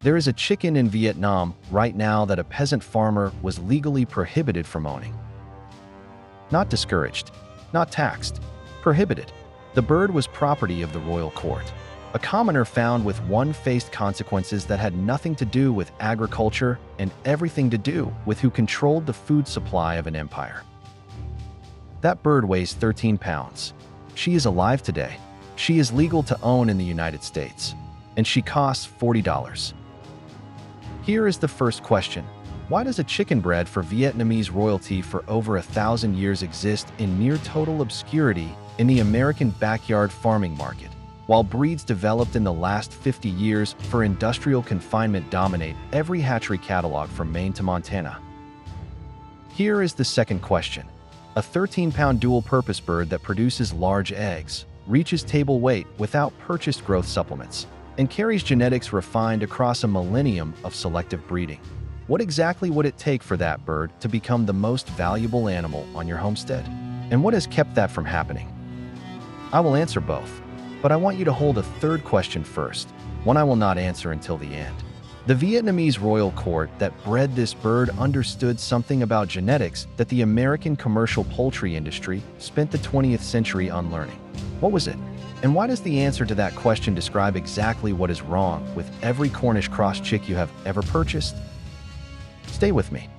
There is a chicken in Vietnam right now that a peasant farmer was legally prohibited from owning. Not discouraged, not taxed, prohibited. The bird was property of the royal court. A commoner found with one-faced consequences that had nothing to do with agriculture and everything to do with who controlled the food supply of an empire. That bird weighs 13 pounds. She is alive today. She is legal to own in the United States, and she costs $40. Here is the first question. Why does a chicken bred for Vietnamese royalty for over 1,000 years exist in near total obscurity in the American backyard farming market, while breeds developed in the last 50 years for industrial confinement dominate every hatchery catalog from Maine to Montana? Here is the second question. A 13-pound dual-purpose bird that produces large eggs, reaches table weight without purchased growth supplements, and carries genetics refined across a millennium of selective breeding. What exactly would it take for that bird to become the most valuable animal on your homestead? And what has kept that from happening? I will answer both, but I want you to hold a third question first, one I will not answer until the end. The Vietnamese royal court that bred this bird understood something about genetics that the American commercial poultry industry spent the 20th century unlearning. What was it? And why does the answer to that question describe exactly what is wrong with every Cornish cross chick you have ever purchased? Stay with me.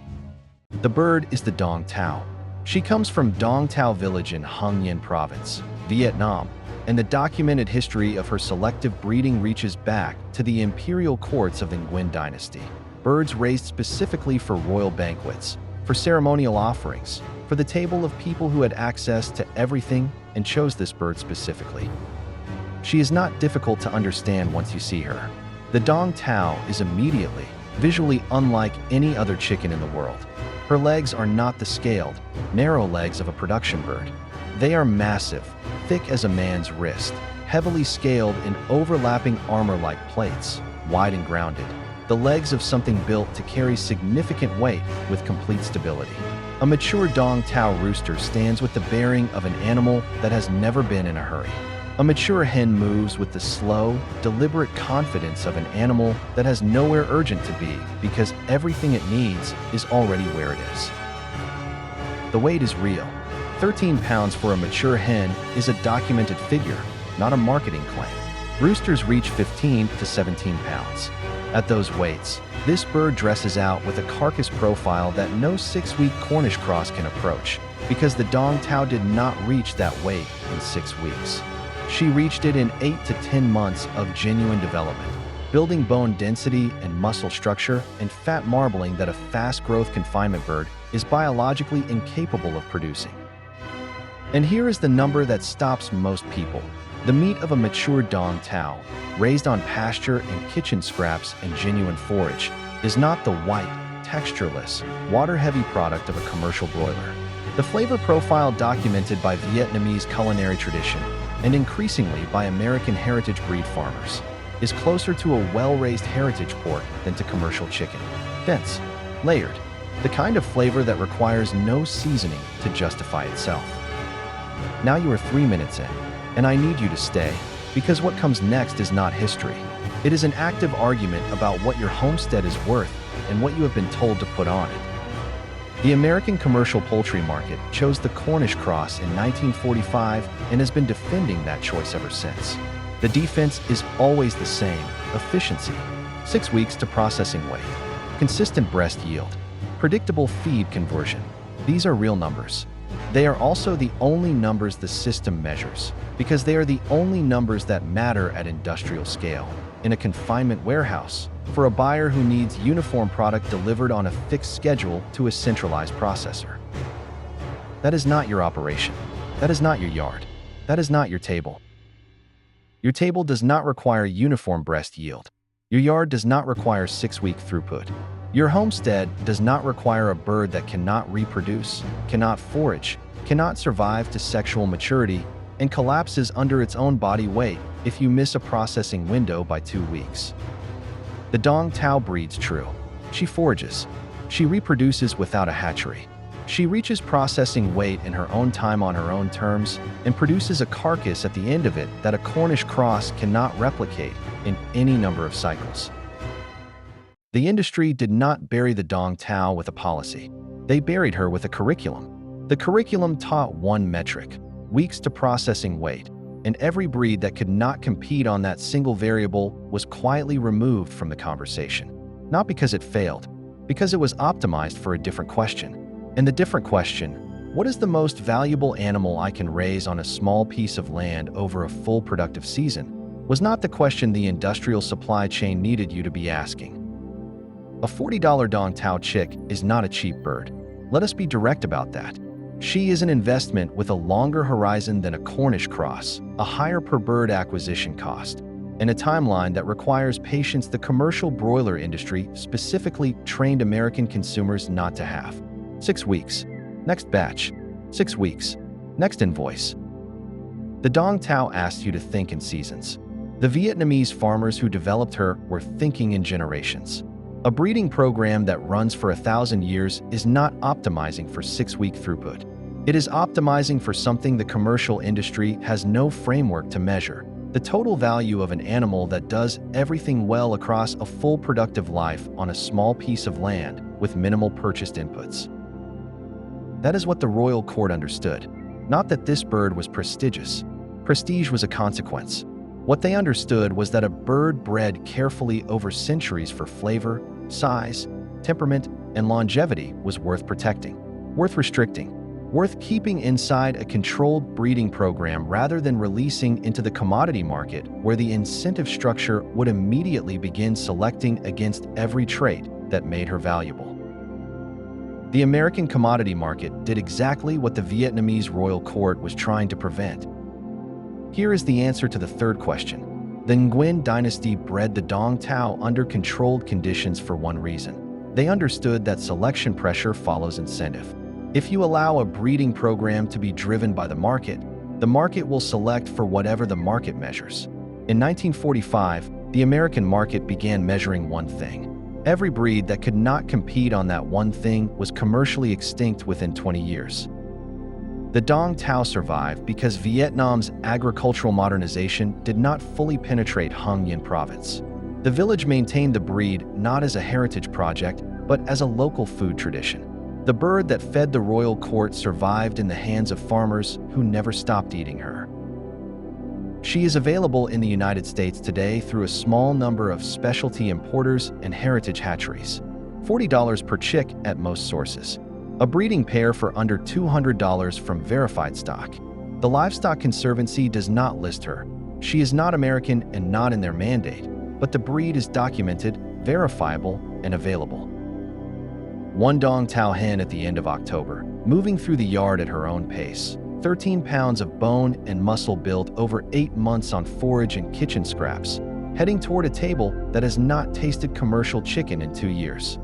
The bird is the Dong Tao. She comes from Dong Tao village in Hung Yen province, Vietnam, and the documented history of her selective breeding reaches back to the imperial courts of the Nguyen dynasty. Birds raised specifically for royal banquets, for ceremonial offerings, for the table of people who had access to everything and chose this bird specifically. She is not difficult to understand once you see her. The Dong Tao is immediately, visually unlike any other chicken in the world. Her legs are not the scaled, narrow legs of a production bird. They are massive, thick as a man's wrist, heavily scaled in overlapping armor-like plates, wide and grounded. The legs of something built to carry significant weight with complete stability. A mature Dong Tao rooster stands with the bearing of an animal that has never been in a hurry. A mature hen moves with the slow, deliberate confidence of an animal that has nowhere urgent to be because everything it needs is already where it is. The weight is real. 13 pounds for a mature hen is a documented figure, not a marketing claim. Roosters reach 15 to 17 pounds. At those weights, this bird dresses out with a carcass profile that no 6-week Cornish cross can approach, because the Dong Tao did not reach that weight in 6 weeks. She reached it in 8 to 10 months of genuine development, building bone density and muscle structure and fat marbling that a fast-growth confinement bird is biologically incapable of producing. And here is the number that stops most people. The meat of a mature Dong Tao, raised on pasture and kitchen scraps and genuine forage, is not the white, textureless, water-heavy product of a commercial broiler. The flavor profile documented by Vietnamese culinary tradition, and increasingly by American heritage breed farmers, is closer to a well-raised heritage pork than to commercial chicken. Dense, layered, the kind of flavor that requires no seasoning to justify itself. Now you are 3 minutes in, and I need you to stay, because what comes next is not history. It is an active argument about what your homestead is worth and what you have been told to put on it. The American commercial poultry market chose the Cornish cross in 1945 and has been defending that choice ever since. The defense is always the same: efficiency, 6 weeks to processing weight, consistent breast yield, predictable feed conversion. These are real numbers. They are also the only numbers the system measures, because they are the only numbers that matter at industrial scale. In a confinement warehouse, for a buyer who needs uniform product delivered on a fixed schedule to a centralized processor. That is not your operation. That is not your yard. That is not your table. Your table does not require uniform breast yield. Your yard does not require 6-week throughput. Your homestead does not require a bird that cannot reproduce, cannot forage, cannot survive to sexual maturity, and collapses under its own body weight if you miss a processing window by 2 weeks. The Dong Tao breeds true. She forages. She reproduces without a hatchery. She reaches processing weight in her own time on her own terms and produces a carcass at the end of it that a Cornish cross cannot replicate in any number of cycles. The industry did not bury the dong tao with a policy. They buried her with a curriculum. The curriculum taught one metric: weeks to processing weight, and every breed that could not compete on that single variable was quietly removed from the conversation. Not because it failed, because it was optimized for a different question. And the different question, what is the most valuable animal I can raise on a small piece of land over a full productive season, was not the question the industrial supply chain needed you to be asking. A $40 dong tao chick is not a cheap bird. Let us be direct about that. She is an investment with a longer horizon than a Cornish cross, a higher per bird acquisition cost, and a timeline that requires patience the commercial broiler industry specifically trained American consumers not to have. 6 weeks. Next batch. 6 weeks. Next invoice. The dong tao asked you to think in seasons. The Vietnamese farmers who developed her were thinking in generations. A breeding program that runs for 1,000 years is not optimizing for 6-week throughput. It is optimizing for something the commercial industry has no framework to measure: the total value of an animal that does everything well across a full productive life on a small piece of land with minimal purchased inputs. That is what the royal court understood. Not that this bird was prestigious. Prestige was a consequence. What they understood was that a bird bred carefully over centuries for flavor, size, temperament, and longevity was worth protecting, worth restricting, worth keeping inside a controlled breeding program rather than releasing into the commodity market where the incentive structure would immediately begin selecting against every trait that made her valuable. The American commodity market did exactly what the Vietnamese royal court was trying to prevent. Here is the answer to the third question. The Nguyen dynasty bred the dong tao under controlled conditions for one reason. They understood that selection pressure follows incentive. If you allow a breeding program to be driven by the market will select for whatever the market measures. In 1945, the American market began measuring one thing. Every breed that could not compete on that one thing was commercially extinct within 20 years. The dong tao survived because Vietnam's agricultural modernization did not fully penetrate Hung Yen province. The village maintained the breed not as a heritage project, but as a local food tradition. The bird that fed the royal court survived in the hands of farmers who never stopped eating her. She is available in the United States today through a small number of specialty importers and heritage hatcheries. $40 per chick at most sources. A breeding pair for under $200 from verified stock. The Livestock Conservancy does not list her. She is not American and not in their mandate, but the breed is documented, verifiable, and available. One dong tao hen at the end of October, moving through the yard at her own pace. 13 pounds of bone and muscle built over 8 months on forage and kitchen scraps, heading toward a table that has not tasted commercial chicken in 2 years.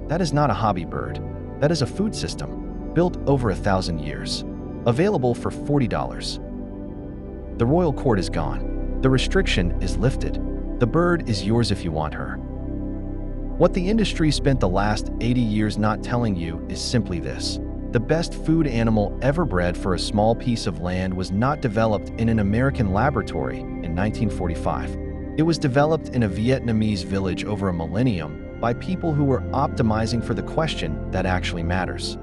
That is not a hobby bird. That is a food system, built over 1,000 years, available for $40. The royal court is gone. The restriction is lifted. The bird is yours if you want her. What the industry spent the last 80 years not telling you is simply this. The best food animal ever bred for a small piece of land was not developed in an American laboratory in 1945. It was developed in a Vietnamese village over a millennium by people who were optimizing for the question that actually matters.